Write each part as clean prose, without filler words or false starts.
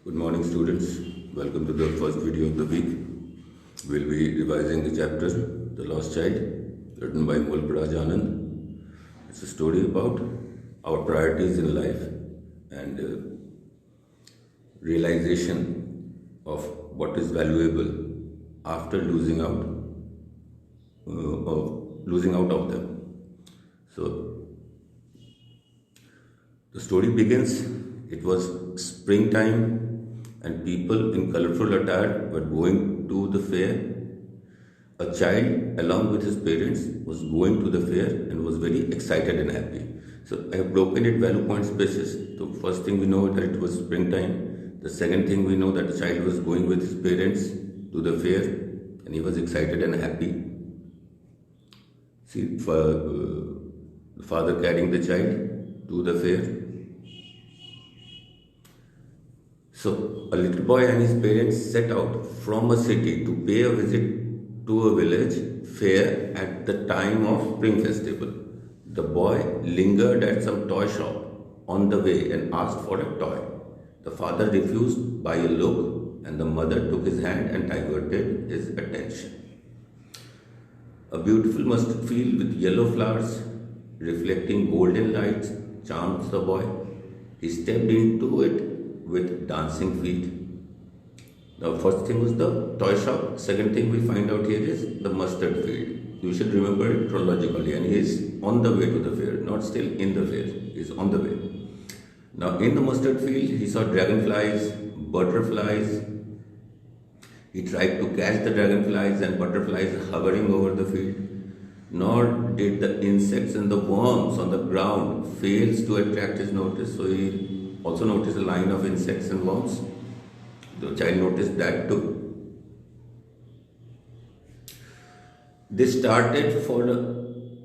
Good morning, students. Welcome to the first video of the week. We'll be revising the chapter The Lost Child, written by Mulpraj Anand. It's a story about our priorities in life and realization of what is valuable after losing out of them. So the story begins. It was springtime and people in colorful attire were going to the fair. A child, along with his parents, was going to the fair and was very excited and happy. So I have broken it value points basis. So first thing we know that it was springtime. The second thing we know that the child was going with his parents to the fair and he was excited and happy. See, the father carrying the child to the fair. So, a little boy and his parents set out from a city to pay a visit to a village fair at the time of spring festival. The boy lingered at some toy shop on the way and asked for a toy. The father refused by a look and the mother took his hand and diverted his attention. A beautiful mustard field with yellow flowers reflecting golden lights charmed the boy. He stepped into it with dancing feet. The first thing was the toy shop. Second thing we find out here is the mustard field. You should remember it chronologically. And he is on the way to the fair, not still in the fair. He is on the way. Now in the mustard field, he saw dragonflies, butterflies. He tried to catch the dragonflies and butterflies hovering over the field. Nor did the insects and the worms on the ground fails to attract his notice. So he also noticed a line of insects and worms. The child noticed that too. They started for a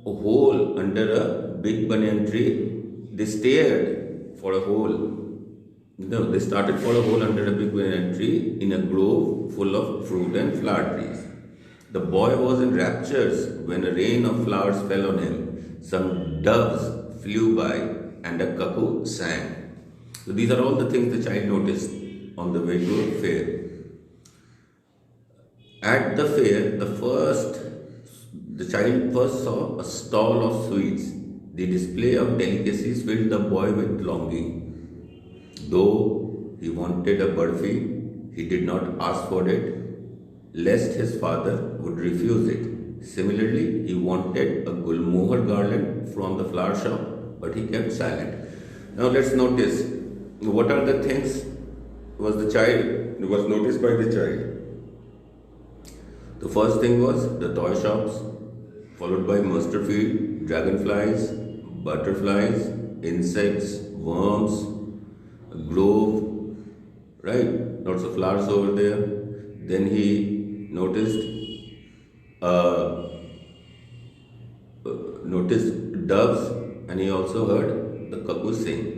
hole under a big banyan tree. They stared for a hole. No, they started for a hole under a big banyan tree in a grove full of fruit and flower trees. The boy was in raptures when a rain of flowers fell on him. Some doves flew by and a cuckoo sang. So these are all the things the child noticed on the way to a fair. At the fair, the child first saw a stall of sweets. The display of delicacies filled the boy with longing. Though he wanted a burfi, he did not ask for it, lest his father would refuse it. Similarly, he wanted a gulmohar garland from the flower shop, but he kept silent. Now let's notice. What are the things was noticed by the child? The first thing was the toy shops, followed by mustard field, dragonflies, butterflies, insects, worms, a grove, right? Lots of flowers over there. Then he noticed doves, and he also heard the cuckoo sing.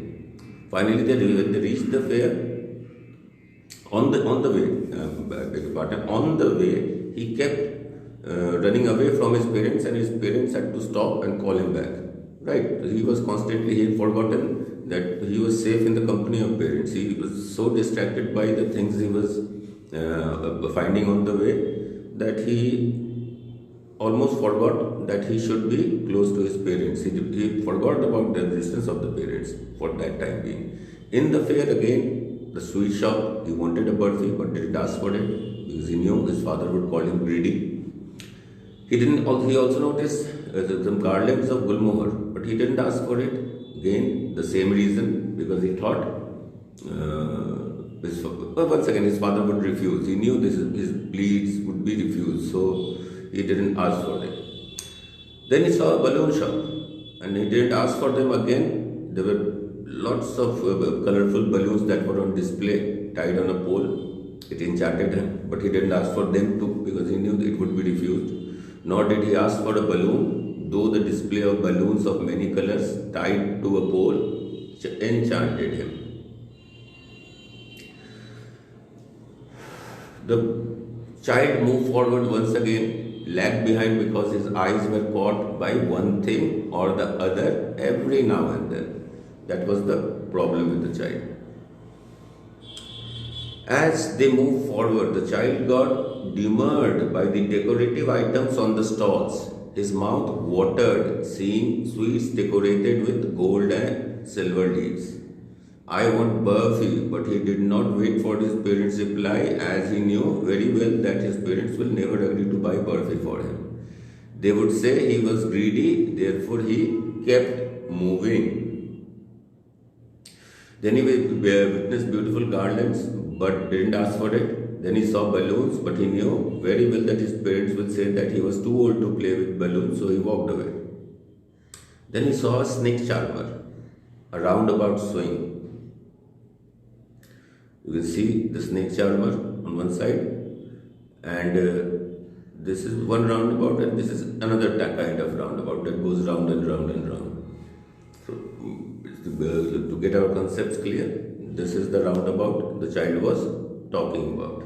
Finally, when they reached the fair, on the way, he kept running away from his parents, and his parents had to stop and call him back. Right? So he had forgotten that he was safe in the company of parents. He was so distracted by the things he was finding on the way that he almost forgot that he should be close to his parents. He forgot about the existence of the parents for that time being. In the fair again, the sweet shop, he wanted a burfi but didn't ask for it because he knew his father would call him greedy. He also noticed some garlands of gulmohar, but he didn't ask for it. Again, the same reason, because he thought once again his father would refuse. He knew his pleas would be refused, so he didn't ask for it. Then he saw a balloon shop and he didn't ask for them again. There were lots of colorful balloons that were on display, tied on a pole. It enchanted him, but he didn't ask for them too because he knew that it would be refused. Nor did he ask for a balloon, though the display of balloons of many colors tied to a pole enchanted him. The child moved forward once again, lagged behind because his eyes were caught by one thing or the other every now and then. That was the problem with the child. As they moved forward, the child got demurred by the decorative items on the stalls. His mouth watered, seeing sweets decorated with gold and silver leaves. I want Burfi, but he did not wait for his parents' reply, as he knew very well that his parents will never agree to buy Burfi for him. They would say he was greedy, therefore he kept moving. Then he witnessed beautiful garlands, but didn't ask for it. Then he saw balloons, but he knew very well that his parents would say that he was too old to play with balloons, so he walked away. Then he saw a snake charmer, a roundabout swing. You can see the snake charmer on one side, and this is one roundabout, and this is another kind of roundabout that goes round and round and round. So, to get our concepts clear, this is the roundabout the child was talking about.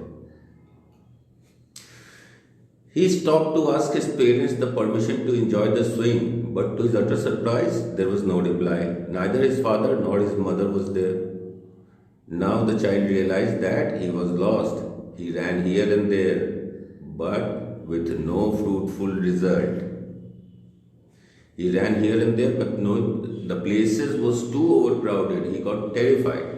He stopped to ask his parents the permission to enjoy the swing, but to his utter surprise, there was no reply. Neither his father nor his mother was there. Now the child realized that he was lost. He ran here and there, but with no fruitful result. He ran here and there, but the places was too overcrowded. He got terrified.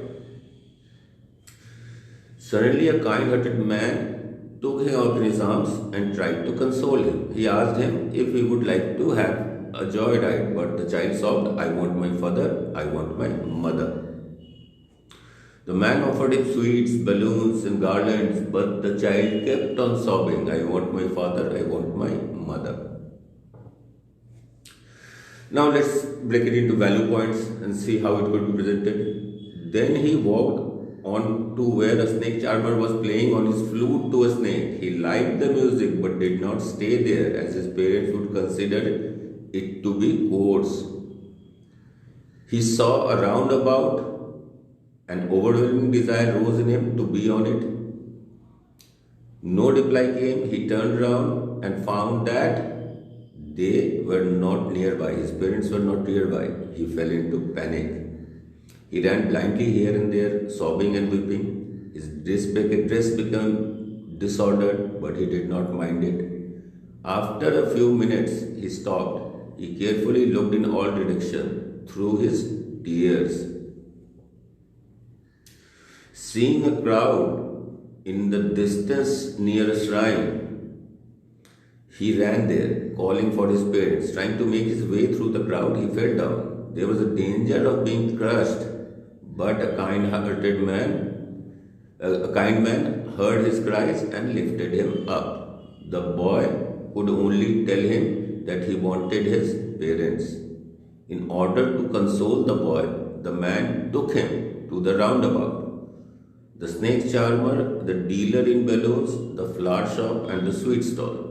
Suddenly a kind-hearted man took him up in his arms and tried to console him. He asked him if he would like to have a joyride, but the child sobbed, I want my father, I want my mother. The man offered him sweets, balloons and garlands, but the child kept on sobbing, I want my father, I want my mother. Now let's break it into value points and see how it could be presented. Then he walked on to where a snake charmer was playing on his flute to a snake. He liked the music but did not stay there, as his parents would consider it to be coarse. He saw a roundabout. An overwhelming desire rose in him to be on it. No reply came. He turned around and found that they were not nearby. His parents were not nearby. He fell into panic. He ran blindly here and there, sobbing and weeping. His dress became disordered, but he did not mind it. After a few minutes, he stopped. He carefully looked in all directions through his tears. Seeing a crowd in the distance near a shrine, he ran there, calling for his parents. Trying to make his way through the crowd, he fell down. There was a danger of being crushed, but a kind man heard his cries and lifted him up. The boy could only tell him that he wanted his parents. In order to console the boy, the man took him to the roundabout. The snake charmer, the dealer in balloons, the flower shop and the sweet stall.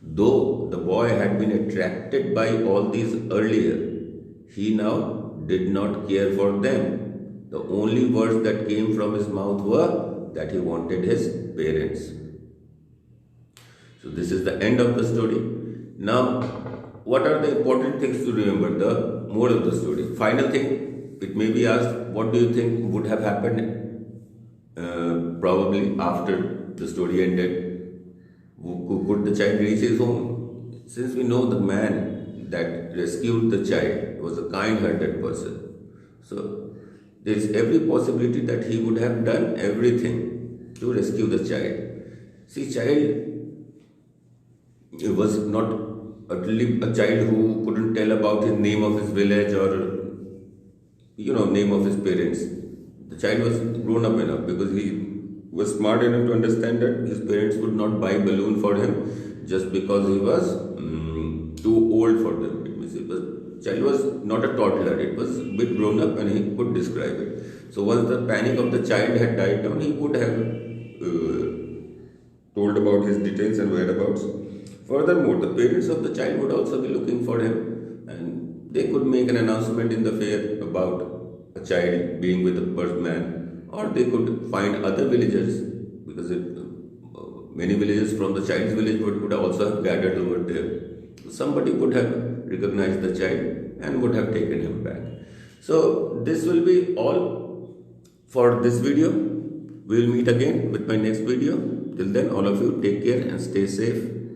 Though the boy had been attracted by all these earlier, he now did not care for them. The only words that came from his mouth were that he wanted his parents. So this is the end of the story. Now, what are the important things to remember? The moral of the story. Final thing, it may be asked, what do you think would have happened probably after the story ended? Could the child reach his home? Since we know the man that rescued the child was a kind-hearted person, so there is every possibility that he would have done everything to rescue the child. See, child was not utterly a child who couldn't tell about his name of his village or name of his parents. The child was grown up enough because he was smart enough to understand that his parents would not buy balloon for him just because he was too old for them. It means child was not a toddler, it was a bit grown up and he could describe it. So once the panic of the child had died down, he would have told about his details and whereabouts. Furthermore, the parents of the child would also be looking for him, and they could make an announcement in the fair about a child being with a man, or they could find other villagers, because many villagers from the child's village would also have gathered over there. Somebody would have recognized the child and would have taken him back. So this will be all for this video. We will meet again with my next video. Till then, all of you take care and stay safe.